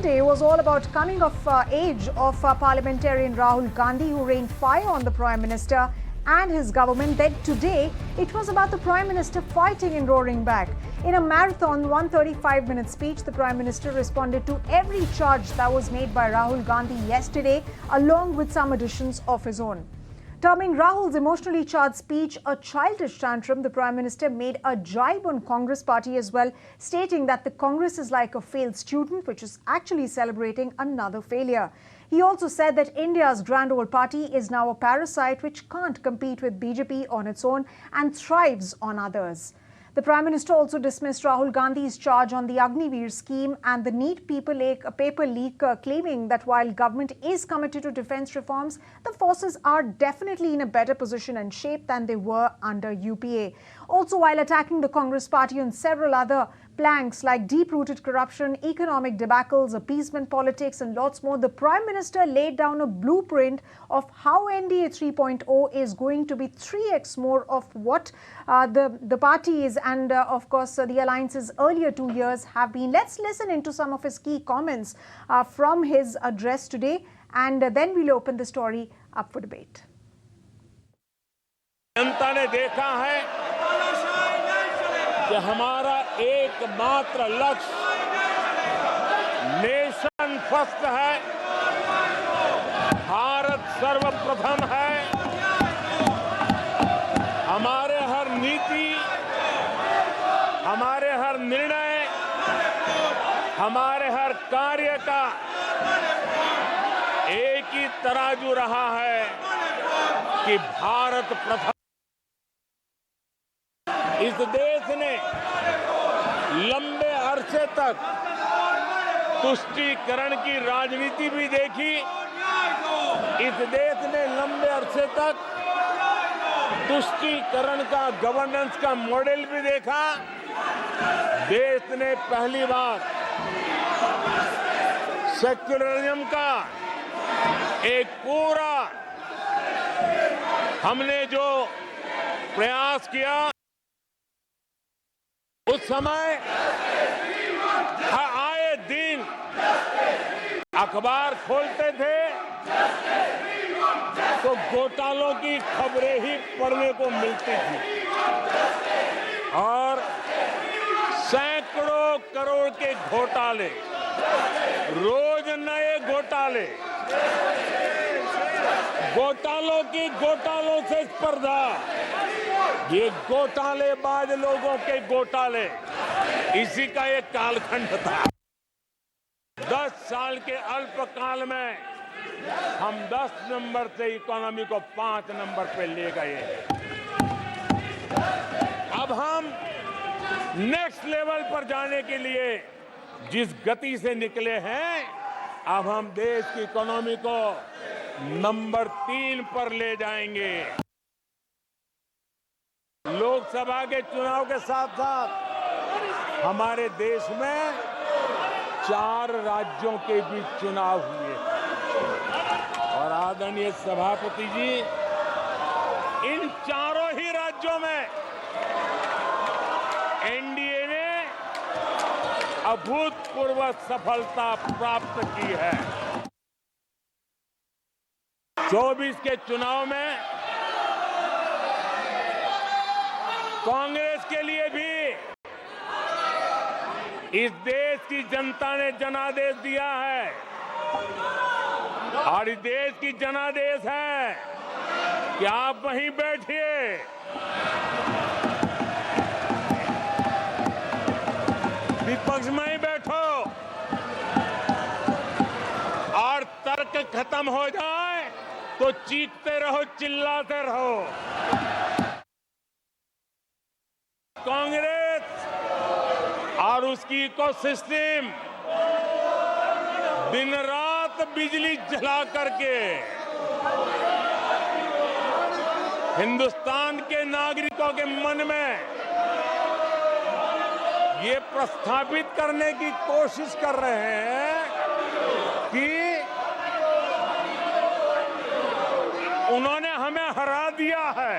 yesterday was all about coming of age of parliamentarian Rahul Gandhi, who rained fire on the Prime Minister and his government. Then today, it was about the Prime Minister fighting and roaring back. In a marathon 135-minute speech, the Prime Minister responded to every charge that was made by Rahul Gandhi yesterday, along with some additions of his own. Terming Rahul's emotionally charged speech a childish tantrum, the Prime Minister made a jibe on Congress party as well, stating that the Congress is like a failed student which is actually celebrating another failure. He also said that India's grand old party is now a parasite which can't compete with BJP on its own and thrives on others. The Prime Minister also dismissed Rahul Gandhi's charge on the Agniveer scheme and the NEET paper leak, claiming that while government is committed to defence reforms, the forces are definitely in a better position and shape than they were under UPA. Also, while attacking the Congress party on several other planks like deep-rooted corruption, economic debacles, appeasement politics and lots more, the Prime Minister laid down a blueprint of how NDA 3.0 is going to be 3x more of what the parties and of course the alliances earlier 2 years have been. Let's listen into some of his key comments from his address today, and then we'll open the story up for debate. जनता ने देखा है कि हमारा एकमात्र लक्ष्य nation first है, भारत सर्वप्रथम है। हमारे हर नीति, हमारे हर निर्णय, हमारे हर कार्य का एक ही तराजू रहा है कि भारत प्रथम। इस देश ने लंबे अरसे तक तुष्टीकरण की राजनीति भी देखी। इस देश ने लंबे अरसे तक तुष्टीकरण का गवर्नेंस का मॉडल भी देखा। देश ने पहली बार सेक्युलरिज्म का एक पूरा हमने जो प्रयास किया, उस समय आए दिन अखबार खोलते थे तो घोटालों की खबरें ही पढ़ने को मिलती थी और सैकड़ों करोड़ के घोटाले, रोज नए घोटाले, घोटालों से स्पर्धा, ये घोटालेबाज लोगों के घोटाले, इसी का एक कालखंड था। 10 साल के अल्पकाल में हम 10 नंबर से इकोनॉमी को 5 नंबर पे ले गए। अब हम नेक्स्ट लेवल पर जाने के लिए जिस गति से निकले हैं, अब हम देश की इकोनॉमी को नंबर 3 पर ले जाएंगे। लोकसभा के चुनाव के साथ साथ हमारे देश में 4 राज्यों के बीच चुनाव हुए और आदरणीय सभापति जी, इन चारों ही राज्यों में एनडीए ने अभूतपूर्व सफलता प्राप्त की है। 24 के चुनाव में कांग्रेस के लिए भी इस देश की जनता ने जनादेश दिया है और इस देश की जनादेश है कि आप वहीं बैठिए, विपक्ष में ही बैठो और तर्क खत्म हो जाए तो चीखते रहो, चिल्लाते रहो। कांग्रेस और उसकी इकोसिस्टम दिन रात बिजली जला करके हिंदुस्तान के नागरिकों के मन में ये प्रस्थापित करने की कोशिश कर रहे हैं कि उन्होंने हमें हरा दिया है।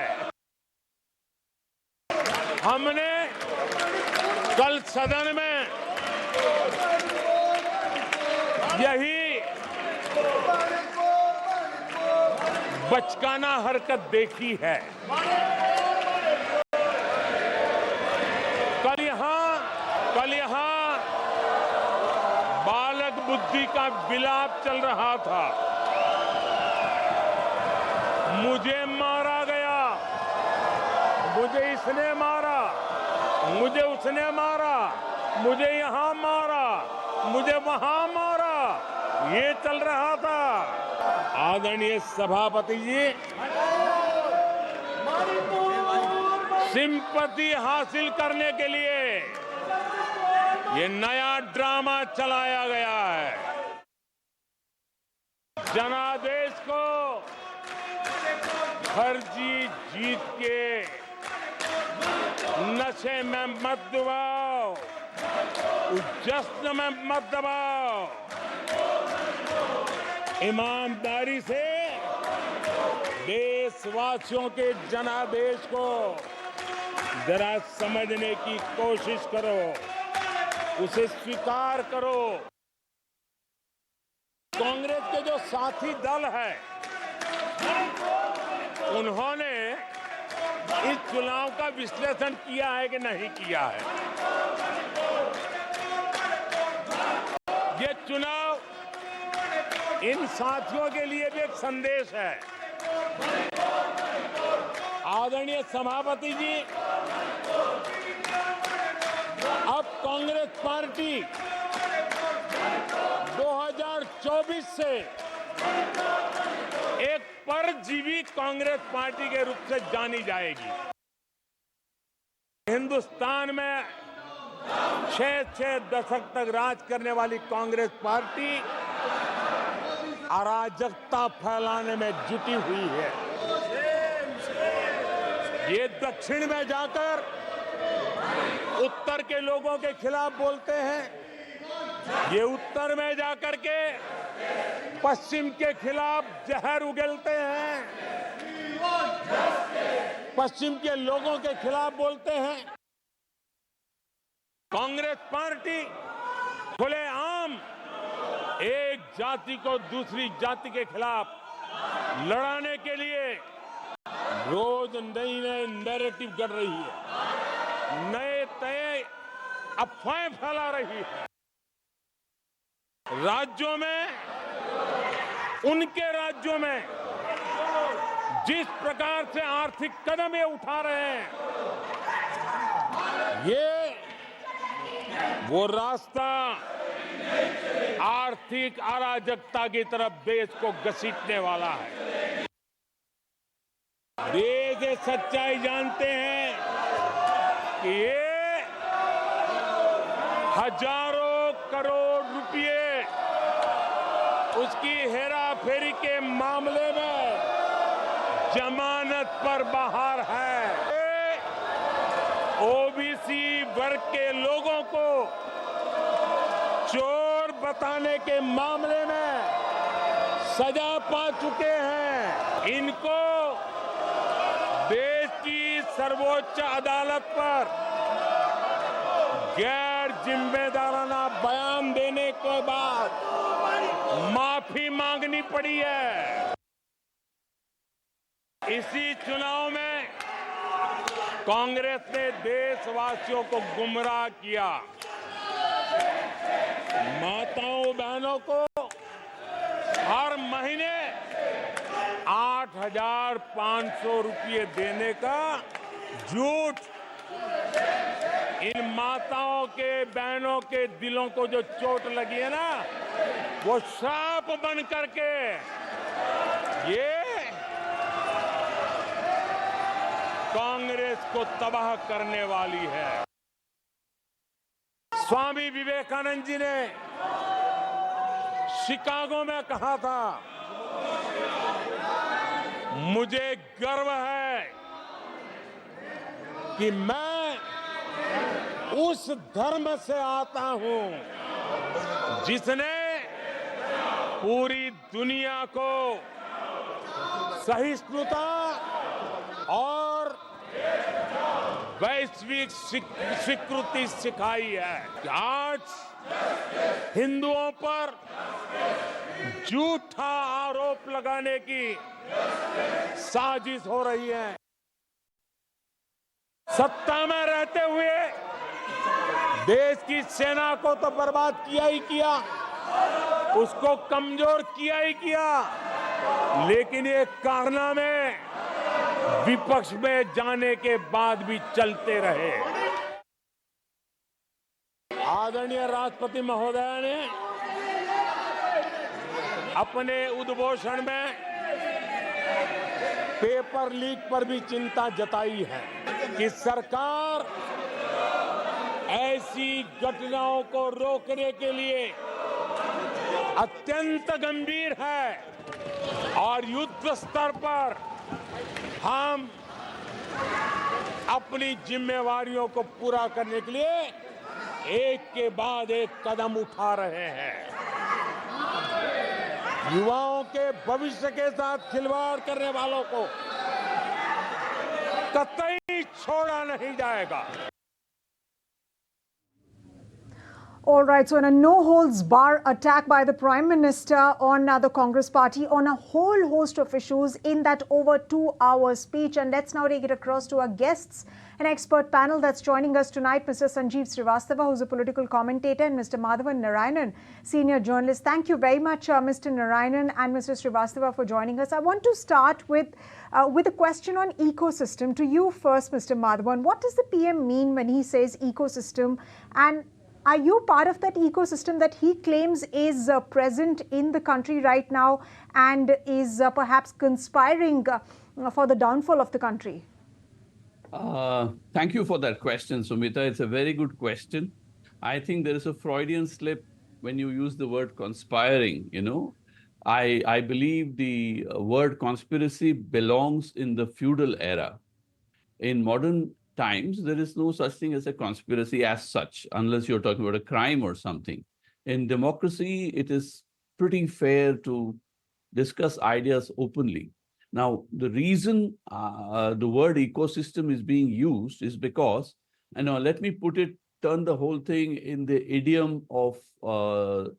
हमने कल सदन में यही बचकाना हरकत देखी है। कल यहां बालक बुद्धि का विलाप चल रहा था। मुझे मारा गया, मुझे इसने मारा, मुझे उसने मारा, मुझे यहां मारा, मुझे वहां मारा, ये चल रहा था। आदरणीय सभापति जी, सिंपैथी हासिल करने के लिए ये नया ड्रामा चलाया गया है। जनादेश को फर्जी जीत के नशे में मत दबाओ, जश्न में मत दबाओ। ईमानदारी से देशवासियों के जनादेश को जरा समझने की कोशिश करो, उसे स्वीकार करो। कांग्रेस के जो साथी दल है, उन्होंने इस चुनाव का विश्लेषण किया है कि नहीं किया है? ये चुनाव इन साथियों के लिए भी एक संदेश है। आदरणीय सभापति जी, अब कांग्रेस पार्टी 2024 से एक परजीवी कांग्रेस पार्टी के रूप से जानी जाएगी। हिंदुस्तान में 6 दशक तक राज करने वाली कांग्रेस पार्टी अराजकता फैलाने में जुटी हुई है। ये दक्षिण में जाकर उत्तर के लोगों के खिलाफ बोलते हैं, ये उत्तर में जाकर के पश्चिम के खिलाफ जहर उगलते हैं, पश्चिम के लोगों के खिलाफ बोलते हैं। कांग्रेस पार्टी खुलेआम एक जाति को दूसरी जाति के खिलाफ लड़ाने के लिए रोज नई नैरेटिव कर रही है, नए अफवाहें फैला रही है। राज्यों में, उनके राज्यों में जिस प्रकार से आर्थिक कदम ये उठा रहे हैं, ये वो रास्ता आर्थिक अराजकता की तरफ देश को घसीटने वाला है। देश ये सच्चाई जानते हैं कि ये हजारों करोड़ रुपए उसकी हेराफेरी के मामले में जमानत पर बाहर है। ओबीसी वर्ग के लोगों को चोर बताने के मामले में सजा पा चुके हैं। इनको देश की सर्वोच्च अदालत पर गैर जिम्मेदाराना बयान देने के बाद माफी मांगनी पड़ी है। इसी चुनाव में कांग्रेस ने देशवासियों को गुमराह किया। माताओं बहनों को हर महीने 8,500 रुपये देने का झूठ। इन माताओं के बहनों के दिलों को जो चोट लगी है ना, वो सांप बन करके ये कांग्रेस को तबाह करने वाली है। स्वामी विवेकानंद जी ने शिकागो में कहा था, मुझे गर्व है कि मैं उस धर्म से आता हूं जिसने पूरी दुनिया को सहिष्णुता और वैश्विक स्वीकृति सिखाई है कि आज हिंदुओं पर झूठा आरोप लगाने की साजिश हो रही है। सत्ता में रहते हुए देश की सेना को तो बर्बाद किया ही किया, उसको कमजोर किया ही किया, लेकिन ये कारनामे विपक्ष में जाने के बाद भी चलते रहे। आदरणीय राष्ट्रपति महोदय ने अपने उद्घोषण में पेपर लीक पर भी चिंता जताई है कि सरकार ऐसी घटनाओं को रोकने के लिए अत्यंत गंभीर है और युद्ध स्तर पर हम अपनी जिम्मेवारियों को पूरा करने के लिए एक के बाद एक कदम उठा रहे हैं। युवाओं के भविष्य के साथ खिलवाड़ करने वालों को कतई छोड़ा नहीं जाएगा। All right, so in a no-holds-bar attack by the Prime Minister on the Congress Party on a whole host of issues in that over 2-hour speech. And let's now take it across to our guests, an expert panel that's joining us tonight, Mr. Sanjeev Srivastava, who's a political commentator, and Mr. Madhavan Narayanan, senior journalist. Thank you very much, Mr. Narayanan and Mr. Srivastava, for joining us. I want to start with a question on ecosystem. To you first, Mr. Madhavan, what does the PM mean when he says ecosystem, and are you part of that ecosystem that he claims is present in the country right now and is perhaps conspiring for the downfall of the country? Thank you for that question, Sumita. It's a very good question. I think there is a Freudian slip when you use the word conspiring, you know. I believe the word conspiracy belongs in the feudal era. In modern times, there is no such thing as a conspiracy as such, unless you're talking about a crime or something. In democracy, it is pretty fair to discuss ideas openly. Now, the reason the word ecosystem is being used is because, let me turn the whole thing in the idiom of the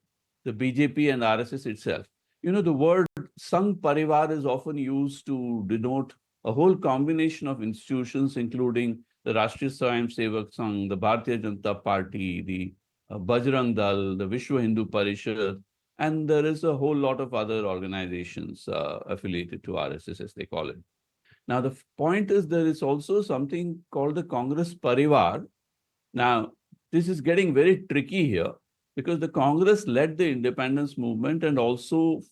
BJP and RSS itself. You know, the word Sangh Parivar is often used to denote a whole combination of institutions, including the Rashtriya Swayam Sevak Sangh, the Bharatiya Janata Party, the Bajrang Dal, the Vishwa Hindu Parishad, and there is a whole lot of other organizations affiliated to RSS, as they call it. Now, the point is there is also something called the Congress Parivar. Now, this is getting very tricky here because the Congress led the independence movement and also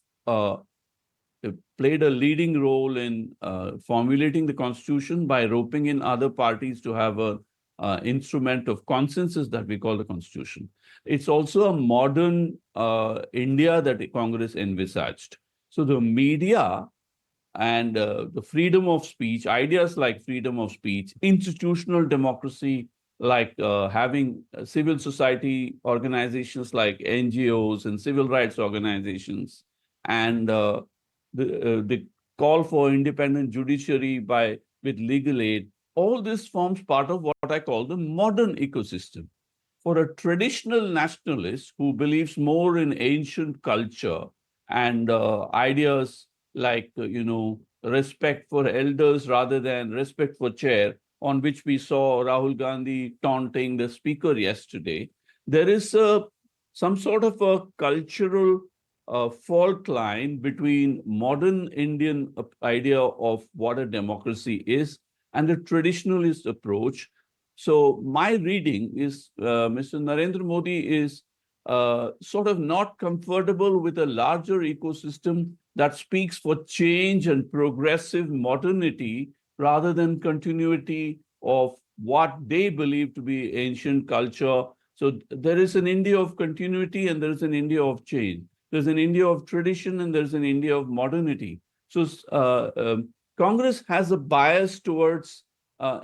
played a leading role in formulating the constitution by roping in other parties to have a instrument of consensus that we call the constitution. It's also a modern India that the Congress envisaged. So the media and the freedom of speech, ideas like freedom of speech, institutional democracy, like having civil society organizations like NGOs and civil rights organizations, and the call for independent judiciary with legal aid, all this forms part of what I call the modern ecosystem. For a traditional nationalist who believes more in ancient culture and ideas like, respect for elders rather than respect for chair, on which we saw Rahul Gandhi taunting the speaker yesterday, there is some sort of a cultural fault line between modern Indian idea of what a democracy is and the traditionalist approach. So my reading is Mr. Narendra Modi is sort of not comfortable with a larger ecosystem that speaks for change and progressive modernity rather than continuity of what they believe to be ancient culture. So there is an India of continuity and there is an India of change. There's an India of tradition and there's an India of modernity. So Congress has a bias towards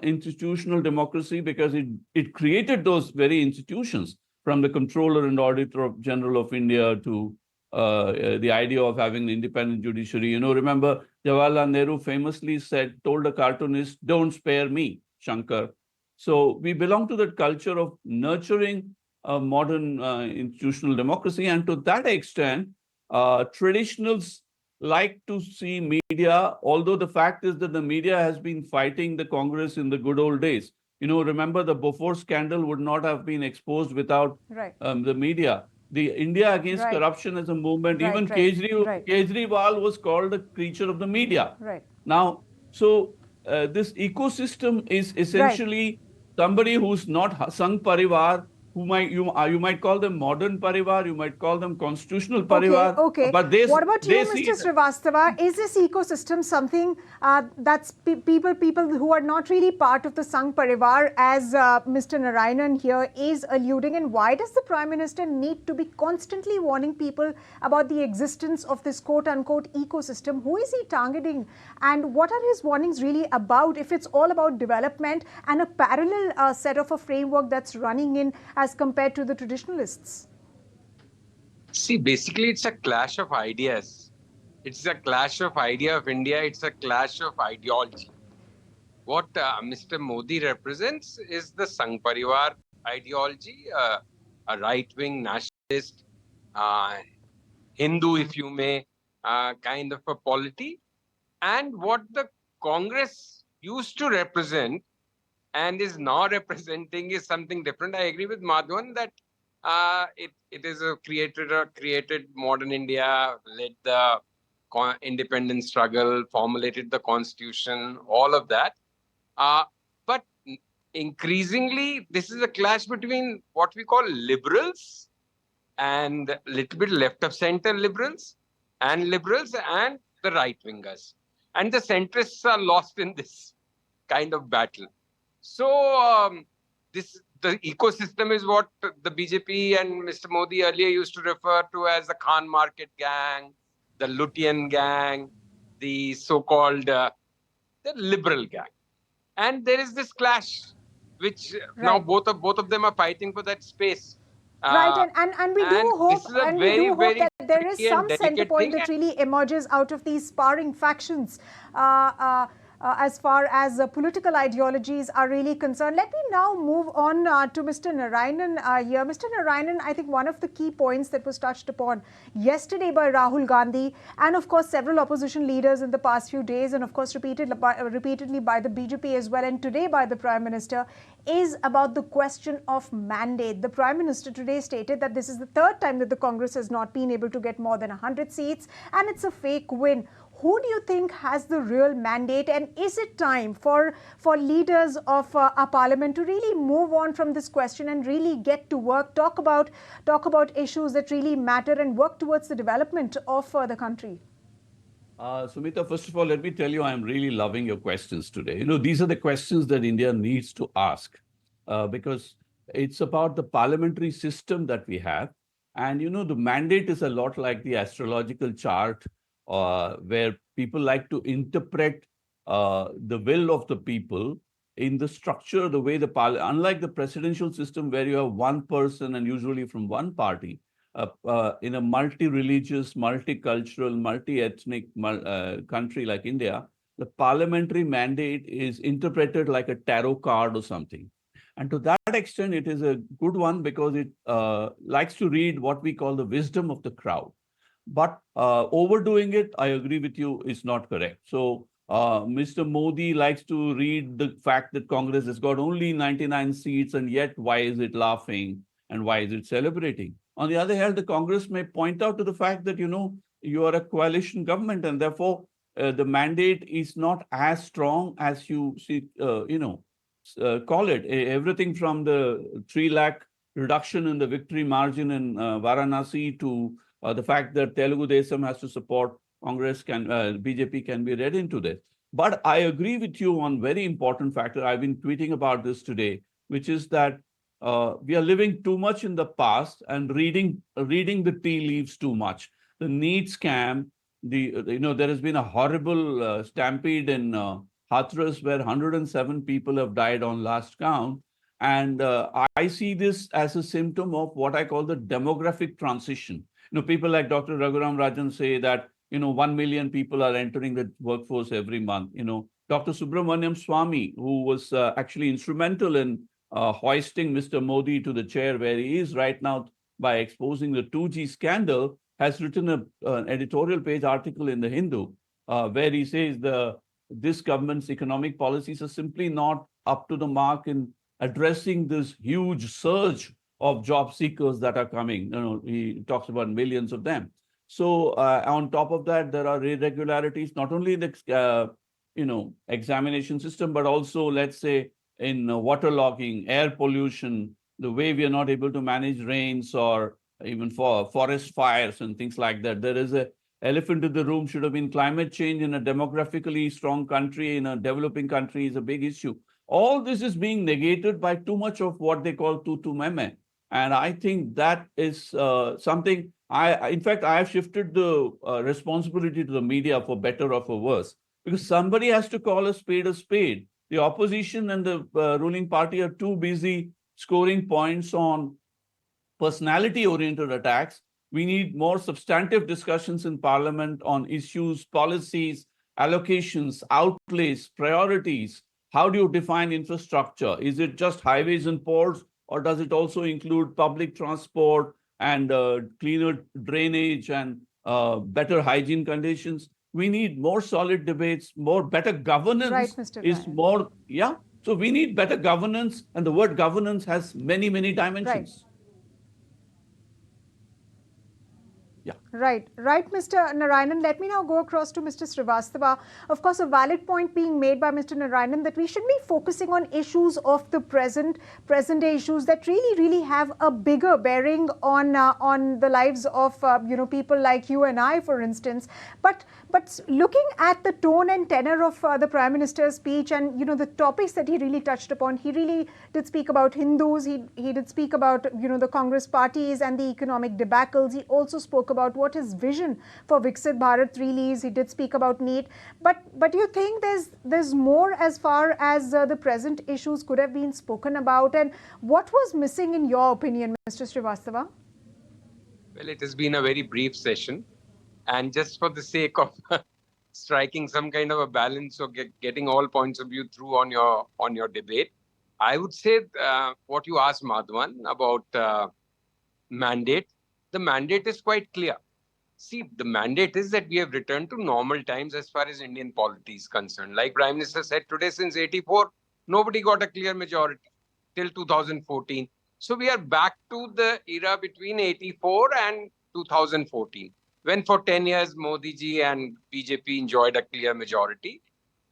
institutional democracy because it created those very institutions, from the Comptroller and Auditor General of India to the idea of having an independent judiciary. Remember Jawaharlal Nehru famously told a cartoonist, "Don't spare me, Shankar." So we belong to that culture of nurturing a modern institutional democracy. And to that extent, traditionals like to see media, although the fact is that the media has been fighting the Congress in the good old days. Remember the Bofors scandal would not have been exposed without Right. the media. The India Against Right. Corruption as a movement, Right, even right, right. Kejriwal was called a creature of the media. Right. Now, so this ecosystem is Right. essentially somebody who's not Sangh Parivar, who you might call them modern Parivar, you might call them constitutional Okay, Parivar, okay. but What about you, they Mr. see Srivastava? Is this ecosystem something that's people who are not really part of the Sangh Parivar, as Mr. Narayanan here is alluding, and why does the Prime Minister need to be constantly warning people about the existence of this quote-unquote ecosystem? Who is he targeting, and what are his warnings really about if it's all about development and a parallel set of a framework that's running in as compared to the traditionalists? See, basically, it's a clash of ideas. It's a clash of idea of India. It's a clash of ideology. What Mr. Modi represents is the Sangh Parivar ideology, a right-wing nationalist, Hindu, if you may, kind of a polity. And what the Congress used to represent and is now representing is something different. I agree with Madhavan that it is created modern India, led the independence struggle, formulated the constitution, all of that. But increasingly, this is a clash between what we call liberals and a little bit left of center liberals and the right wingers. And the centrists are lost in this kind of battle. So the ecosystem is what the BJP and Mr. Modi earlier used to refer to as the Khan Market gang, the Lutyens gang, the so-called the liberal gang. And there is this clash, which now both of them are fighting for that space. Right, and we do hope, that there is some center point that really emerges out of these sparring factions as far as political ideologies are really concerned. Let me now move on to Mr. Narayanan here. Mr. Narayanan, I think one of the key points that was touched upon yesterday by Rahul Gandhi and of course several opposition leaders in the past few days, and of course repeatedly by the BJP as well, and today by the Prime Minister, is about the question of mandate. The Prime Minister today stated that this is the third time that the Congress has not been able to get more than 100 seats and it's a fake win. Who do you think has the real mandate, and is it time for leaders of our parliament to really move on from this question and really get to work, talk about issues that really matter and work towards the development of the country? Sumita, first of all, let me tell you, I'm really loving your questions today. These are the questions that India needs to ask because it's about the parliamentary system that we have. And, the mandate is a lot like the astrological chart where people like to interpret the will of the people in the structure, the way unlike the presidential system where you have one person and usually from one party, in a multi-religious, multicultural, multi-ethnic country like India, the parliamentary mandate is interpreted like a tarot card or something. And to that extent, it is a good one because it likes to read what we call the wisdom of the crowd. But overdoing it, I agree with you, is not correct. So Mr. Modi likes to read the fact that Congress has got only 99 seats and yet why is it laughing and why is it celebrating? On the other hand, the Congress may point out to the fact that, you are a coalition government and therefore the mandate is not as strong as you see, call it. Everything from the 3 lakh reduction in the victory margin in Varanasi to the fact that Telugu Desam has to support Congress, BJP can be read into this. But I agree with you on very important factor. I've been tweeting about this today, which is that we are living too much in the past and reading the tea leaves too much. The NEET scam, there has been a horrible stampede in Hathras where 107 people have died on last count. And I see this as a symptom of what I call the demographic transition. People like Dr. Raghuram Rajan say that, 1 million people are entering the workforce every month. Dr. Subramaniam Swamy, who was actually instrumental in hoisting Mr. Modi to the chair where he is right now by exposing the 2G scandal, has written an editorial page article in the Hindu where he says this government's economic policies are simply not up to the mark in addressing this huge surge of job seekers that are coming. He talks about millions of them. So on top of that, there are irregularities, not only in the examination system, but also, let's say, in waterlogging, air pollution, the way we are not able to manage rains or even for forest fires and things like that. There is a elephant in the room should have been climate change in a demographically strong country, in a developing country is a big issue. All this is being negated by too much of what they call tutu meme. And I think that is something in fact, I have shifted the responsibility to the media for better or for worse, because somebody has to call a spade a spade. The opposition and the ruling party are too busy scoring points on personality-oriented attacks. We need more substantive discussions in Parliament on issues, policies, allocations, outlays, priorities. How do you define infrastructure? Is it just highways and ports, or does it also include public transport and cleaner drainage and better hygiene conditions? We need more solid debates, better governance. Right, Mr. Is Ryan. more, yeah. So we need better governance, and the word governance has many, many dimensions. Right, Mr. Narayanan. Let me now go across to Mr. Srivastava. Of course, a valid point being made by Mr. Narayanan that we should be focusing on issues of the present day issues that really have a bigger bearing on the lives of people like you and I, for instance. But looking at the tone and tenor of the Prime Minister's speech and the topics that he really touched upon, he really did speak about Hindus. He did speak about the Congress parties and the economic debacles. He also spoke about what his vision for Viksit Bharat really is. He did speak about NEET, but you think there's more as far as the present issues could have been spoken about, and what was missing in your opinion, Mr. Srivastava? Well, it has been a very brief session, and just for the sake of striking some kind of a balance or getting all points of view through on your debate, I would say what you asked Madhavan about mandate. The mandate is quite clear. See, the mandate is that we have returned to normal times as far as Indian polity is concerned. Like Prime Minister said today, since 84, nobody got a clear majority till 2014. So we are back to the era between 84 and 2014, when for 10 years Modi ji and BJP enjoyed a clear majority.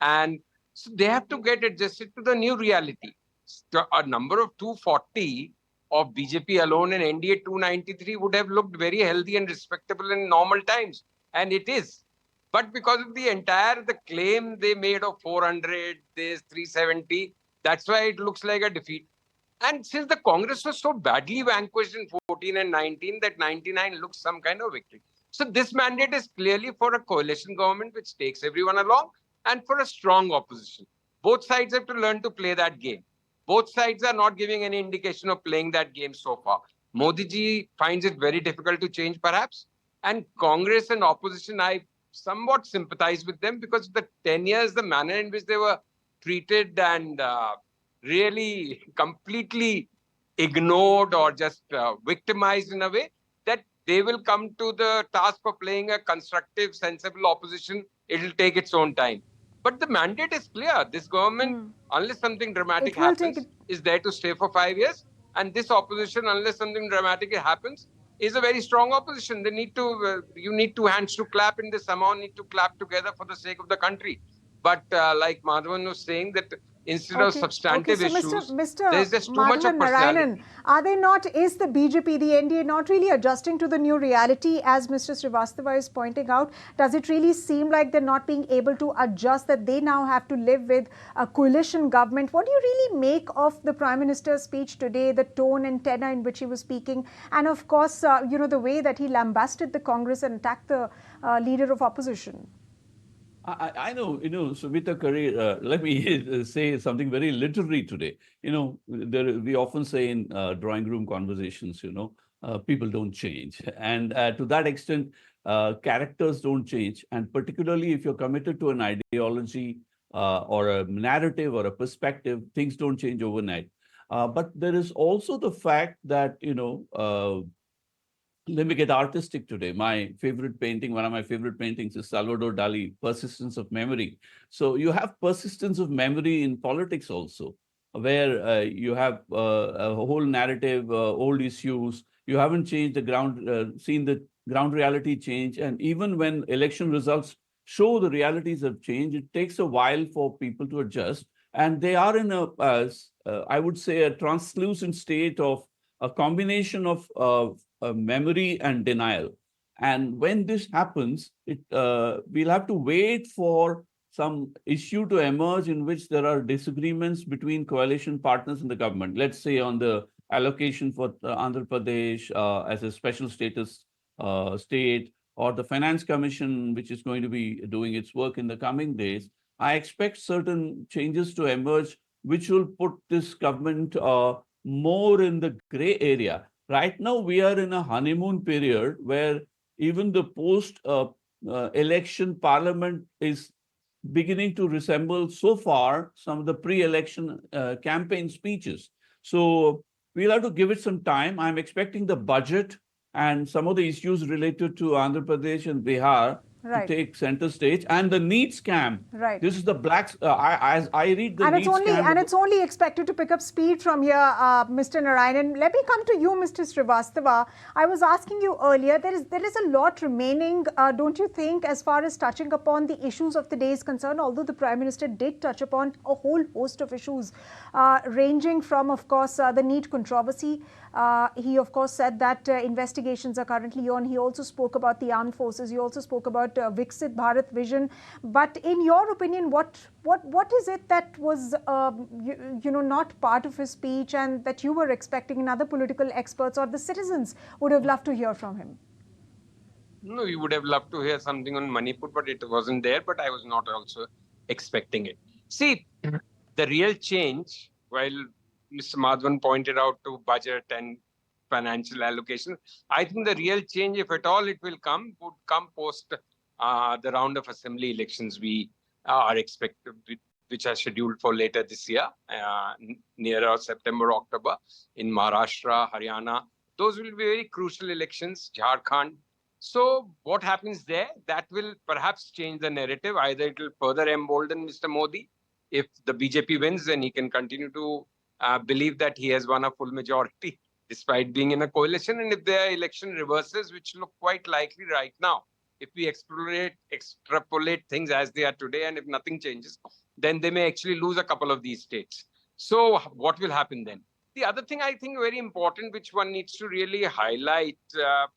And so they have to get adjusted to the new reality. A number of 240 of BJP alone and NDA 293 would have looked very healthy and respectable in normal times. And it is. But because of the claim they made of 400, there's 370, that's why it looks like a defeat. And since the Congress was so badly vanquished in 14 and 19, that 99 looks some kind of victory. So this mandate is clearly for a coalition government which takes everyone along and for a strong opposition. Both sides have to learn to play that game. Both sides are not giving any indication of playing that game so far. Modi ji finds it very difficult to change, perhaps. And Congress and opposition, I somewhat sympathize with them because the 10 years, the manner in which they were treated and really completely ignored or just victimized in a way, that they will come to the task of playing a constructive, sensible opposition. It will take its own time. But the mandate is clear. This government, unless something dramatic happens, is there to stay for 5 years. And this opposition, unless something dramatic happens, is a very strong opposition. They need to, you need two hands to clap in this amount, need to clap together for the sake of the country. But like Madhavan was saying, that instead of substantive so issues, Mr. there's just too much of Narayanan, is the BJP, the NDA, not really adjusting to the new reality, as Mr. Srivastava is pointing out? Does it really seem like they're not being able to adjust, that they now have to live with a coalition government? What do you really make of the Prime Minister's speech today, the tone and tenor in which he was speaking, and of course, the way that he lambasted the Congress and attacked the leader of opposition? I know, Sumita Karir, let me say something very literary today. We often say in drawing room conversations, people don't change. And to that extent, characters don't change. And particularly if you're committed to an ideology, or a narrative or a perspective. Things don't change overnight. But there is also the fact that, let me get artistic today. My favorite painting, one of my favorite paintings is Salvador Dali, Persistence of Memory. So you have persistence of memory in politics also, where you have a whole narrative, old issues. You haven't changed the ground, seen the ground reality change. And even when election results show the realities have changed, it takes a while for people to adjust. And they are in I would say, a translucent state of a combination of memory and denial. And when this happens, we'll have to wait for some issue to emerge in which there are disagreements between coalition partners in the government. Let's say on the allocation for Andhra Pradesh as a special status state, or the Finance Commission, which is going to be doing its work in the coming days. I expect certain changes to emerge, which will put this government more in the gray area. Right now, we are in a honeymoon period where even the post election parliament is beginning to resemble so far some of the pre-election campaign speeches. So we'll have to give it some time. I'm expecting the budget and some of the issues related to Andhra Pradesh and Bihar Right. to take center stage, and the NEET scam. Right. This is the black. As I read the And NEET scam, and it's only expected to pick up speed from here, Mr. Narayanan. Let me come to you, Mr. Srivastava. I was asking you earlier, there is a lot remaining, don't you think, as far as touching upon the issues of the day is concerned, although the Prime Minister did touch upon a whole host of issues, ranging from, of course, the NEET controversy. He, of course, said that investigations are currently on. He also spoke about the armed forces. He also spoke about Viksit Bharat vision. But in your opinion, what is it that was, not part of his speech and that you were expecting, and other political experts or the citizens would have loved to hear from him? No, we would have loved to hear something on Manipur, but it wasn't there. But I was not also expecting it. See, the real change, while Mr. Madhavan pointed out to budget and financial allocation, I think the real change, if at all it will come, would come post the round of assembly elections we are expected, which are scheduled for later this year, near September, October, in Maharashtra, Haryana. Those will be very crucial elections, Jharkhand. So what happens there, that will perhaps change the narrative. Either it will further embolden Mr. Modi. If the BJP wins, then he can continue to believe that he has won a full majority despite being in a coalition. And if their election reverses, which look quite likely right now, if we extrapolate things as they are today, and if nothing changes, then they may actually lose a couple of these states. So what will happen then? The other thing I think very important, which one needs to really highlight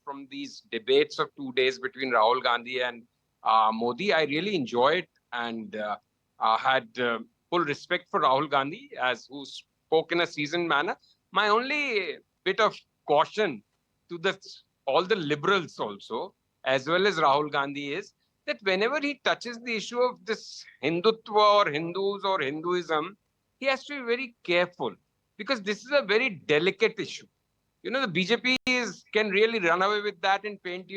from these debates of 2 days between Rahul Gandhi and Modi, I really enjoyed and had full respect for Rahul Gandhi, as who spoke in a seasoned manner. My only bit of caution to all the liberals also, as well as Rahul Gandhi, is that whenever he touches the issue of this Hindutva or Hindus or Hinduism, he has to be very careful, because this is a very delicate issue. The BJP can really run away with that and paint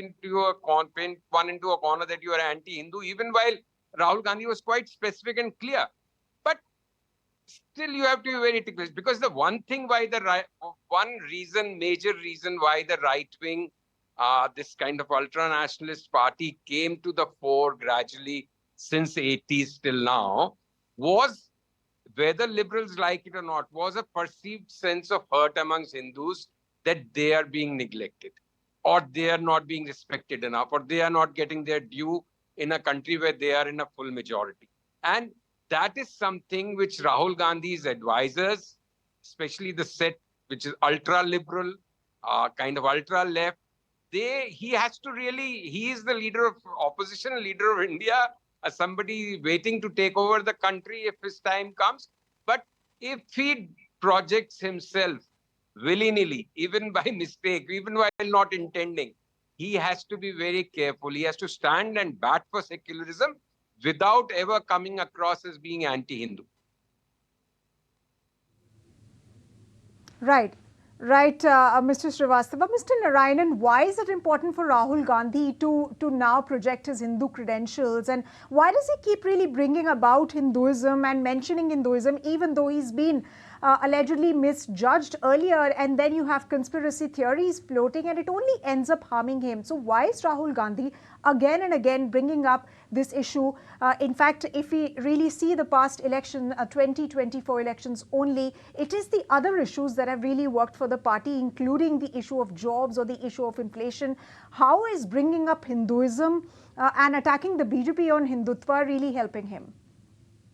one into a corner that you are anti-Hindu, even while Rahul Gandhi was quite specific and clear. But still, you have to be very ticklish, because the one thing why major reason why the right wing, this kind of ultra-nationalist party came to the fore gradually since 80s till now, was, whether liberals like it or not, was a perceived sense of hurt amongst Hindus that they are being neglected, or they are not being respected enough, or they are not getting their due in a country where they are in a full majority. And that is something which Rahul Gandhi's advisors, especially the set which is ultra-liberal, kind of ultra-left, he has to really, he is the leader of opposition, leader of India, somebody waiting to take over the country if his time comes. But if he projects himself willy-nilly, even by mistake, even while not intending, he has to be very careful. He has to stand and bat for secularism without ever coming across as being anti-Hindu. Right. Right, Mr. Srivastava. Mr. Narayanan, why is it important for Rahul Gandhi to now project his Hindu credentials? And why does he keep really bringing about Hinduism and mentioning Hinduism, even though he's been allegedly misjudged earlier? And then you have conspiracy theories floating, and it only ends up harming him. So why is Rahul Gandhi again and again bringing up this issue? In fact, if we really see the past election, 2024 elections only, it is the other issues that have really worked for the party, including the issue of jobs or the issue of inflation. How is bringing up Hinduism and attacking the BJP on Hindutva really helping him?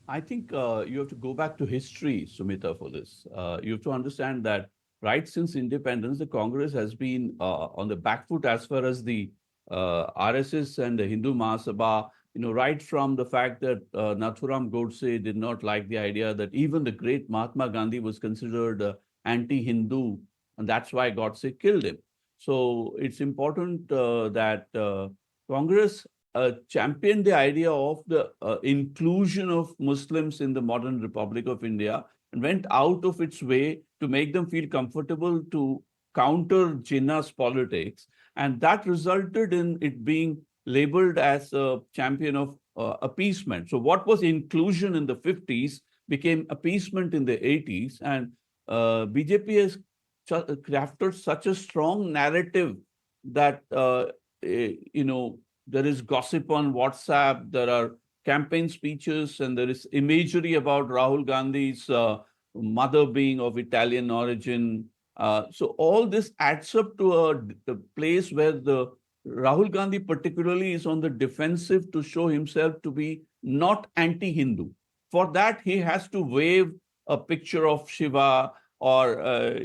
I think you have to go back to history, Sumita, for this. You have to understand that right since independence, the Congress has been on the back foot as far as the RSS and the Hindu Mahasabha, right from the fact that Nathuram Godse did not like the idea that even the great Mahatma Gandhi was considered anti-Hindu, and that's why Godse killed him. So it's important that Congress championed the idea of the inclusion of Muslims in the modern Republic of India and went out of its way to make them feel comfortable to counter Jinnah's politics. And that resulted in it being labeled as a champion of appeasement. So what was inclusion in the 50s became appeasement in the 80s. And BJP has crafted such a strong narrative that, there is gossip on WhatsApp, there are campaign speeches, and there is imagery about Rahul Gandhi's mother being of Italian origin. So all this adds up to the place where the Rahul Gandhi particularly is on the defensive to show himself to be not anti-Hindu. For that, he has to wave a picture of Shiva or,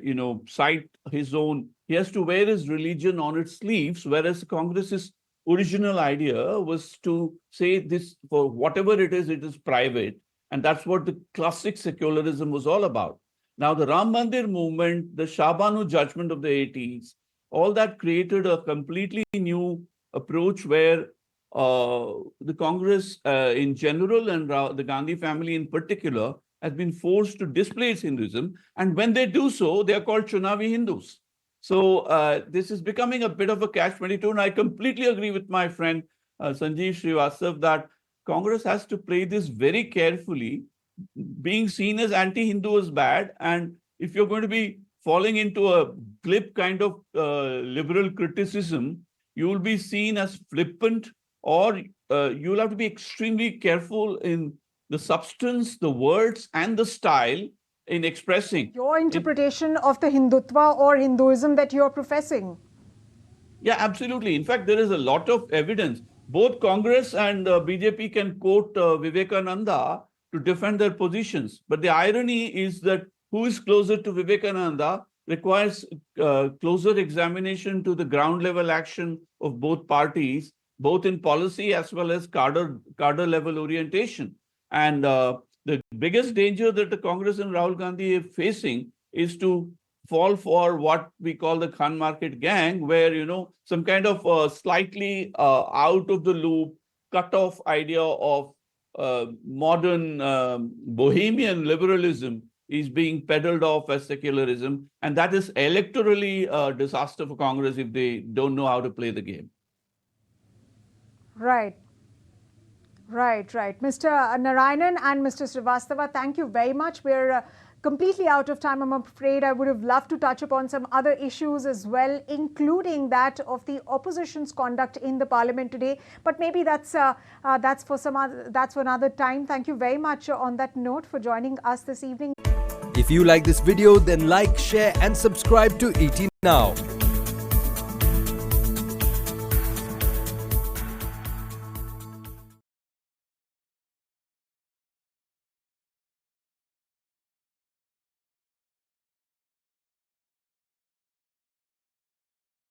cite his own. He has to wear his religion on its sleeves, whereas Congress's original idea was to say this, for whatever it is private. And that's what the classic secularism was all about. Now, the Ram Mandir movement, the Shah Banu judgment of the 80s, all that created a completely new approach where the Congress in general and the Gandhi family in particular has been forced to displace Hinduism. And when they do so, they are called Chunavi Hindus. So this is becoming a bit of a catch-22. And I completely agree with my friend Sanjeev Srivastava that Congress has to play this very carefully. Being seen as anti-Hindu is bad. And if you're going to be falling into a glib kind of liberal criticism, you will be seen as flippant, or you'll have to be extremely careful in the substance, the words, and the style in expressing. Your interpretation of the Hindutva or Hinduism that you're professing. Yeah, absolutely. In fact, there is a lot of evidence. Both Congress and BJP can quote Vivekananda to defend their positions. But the irony is that who is closer to Vivekananda requires closer examination to the ground level action of both parties, both in policy as well as cadre level orientation. And the biggest danger that the Congress and Rahul Gandhi are facing is to fall for what we call the Khan Market gang, where, some kind of slightly out of the loop, cut off idea of modern bohemian liberalism is being peddled off as secularism. And that is electorally a disaster for Congress if they don't know how to play the game. Right. Mr. Narayanan and Mr. Srivastava, thank you very much. We're completely out of time, I'm afraid. I would have loved to touch upon some other issues as well, including that of the opposition's conduct in the parliament today. But maybe that's for another time. Thank you very much on that note for joining us this evening. If you like this video, then like, share and subscribe to ET Now.